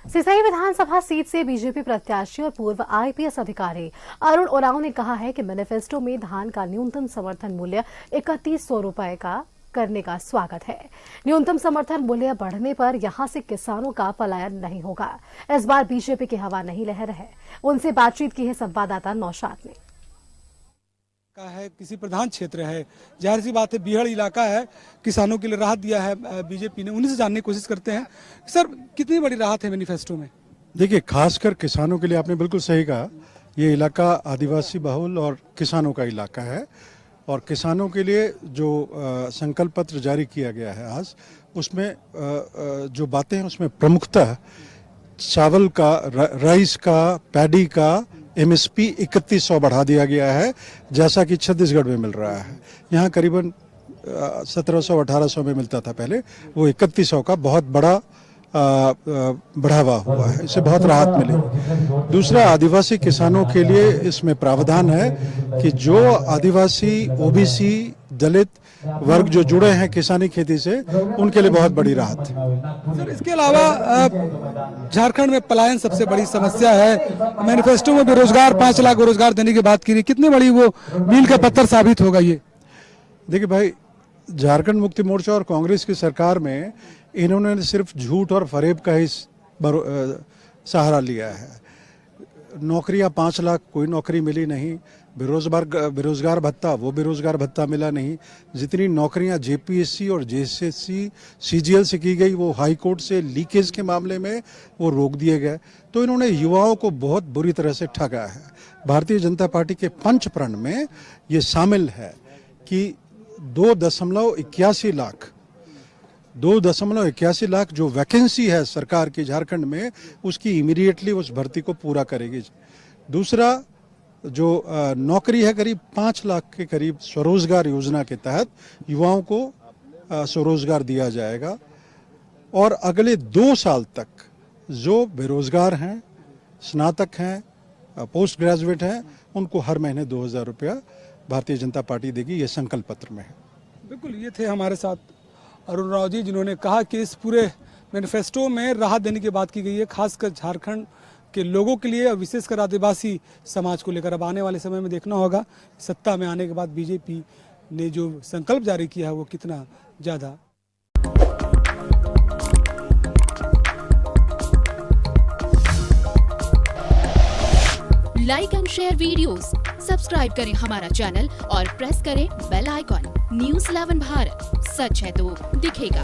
सिसई विधानसभा seat से BJP प्रत्याशी और पूर्व आईपीएस अधिकारी अरुण उरांव ने कहा है कि मैनिफेस्टो में धान का न्यूनतम समर्थन मूल्य 3100 रुपए का करने का स्वागत है। न्यूनतम समर्थन मूल्य बढ़ने पर यहां से किसानों का पलायन नहीं होगा। इस बार बीजेपी की हवा नहीं लहर है। उनसे बातचीत की है संवाददाता नौशाद ने। है किसी प्रधान क्षेत्र है, जाहिर सी बात है बीहड़ इलाका है, किसानों के लिए राहत दिया है बीजेपी ने। उन्हीं से जानने की कोशिश करते हैं सर, कितनी बड़ी राहत है मैनिफेस्टो में? देखिए, खासकर किसानों के लिए आपने बिल्कुल सही कहा, ये इलाका आदिवासी बहुल और किसानों का इलाका है। और किसानों के लिए जो संकल्प पत्र जारी किया गया है आज, उसमें जो बातें हैं उसमें प्रमुखतः चावल का, राइस का, पैडी का एमएसपी 3100 बढ़ा दिया गया है, जैसा कि छत्तीसगढ़ में मिल रहा है। यहाँ करीबन 1700-1800 में मिलता था पहले, वो 3100 का बहुत बड़ा बढ़ावा हुआ है। इससे बहुत राहत मिली। दूसरा, आदिवासी किसानों के लिए इसमें प्रावधान है कि जो आदिवासी, ओबीसी, दलित वर्ग जो जुड़े हैं किसानी खेती से, उनके लिए बहुत बड़ी राहत है। सर, इसके अलावा झारखंड में पलायन सबसे बड़ी समस्या है। मैनिफेस्टो में बेरोजगार 5 लाख रोजगार देने की बात की रही, कितनी बड़ी वो मील का पत्थर साबित होगा ये? देखिए भाई, झारखंड मुक्ति मोर्चा और कांग्रेस की सरकार में इन्होंने सिर्फ झूठ और फरेब का ही सहारा लिया है। नौकरियां 5 लाख, कोई नौकरी मिली नहीं। बेरोजगार भत्ता, वो बेरोजगार भत्ता मिला नहीं। जितनी नौकरियां जेपीएससी और जेएसएससी सीजीएल से की गई, वो हाई कोर्ट से लीकेज के मामले में वो रोक दिए गए। तो इन्होंने युवाओं को बहुत बुरी तरह से ठगा है। भारतीय जनता पार्टी के पंच प्रण में ये शामिल है कि 2.81 लाख जो वैकेंसी है सरकार की झारखंड में, उसकी इमीडिएटली उस भर्ती को पूरा करेगी। दूसरा, जो नौकरी है, करीब 5 लाख के करीब स्वरोजगार योजना के तहत युवाओं को स्वरोजगार दिया जाएगा। और अगले 2 साल तक जो बेरोजगार हैं, स्नातक हैं, पोस्ट ग्रेजुएट हैं, उनको हर महीने 2000 रुपया भारतीय जनता पार्टी देगी। ये संकल्प पत्र में है। बिल्कुल, ये थे हमारे साथ अरुण राव जी, जिन्होंने कहा कि इस पूरे मैनिफेस्टो में राहत देने की बात की गई है, खासकर झारखंड के लोगों के लिए और विशेषकर आदिवासी समाज को लेकर। अब आने वाले समय में देखना होगा सत्ता में आने के बाद बीजेपी ने जो संकल्प जारी किया है वो कितना ज्यादा। Like and share videos, subscribe करें हमारा चैनल और प्रेस करें बेल आइकॉन। न्यूज़ 11 भारत, सच है तो दिखेगा।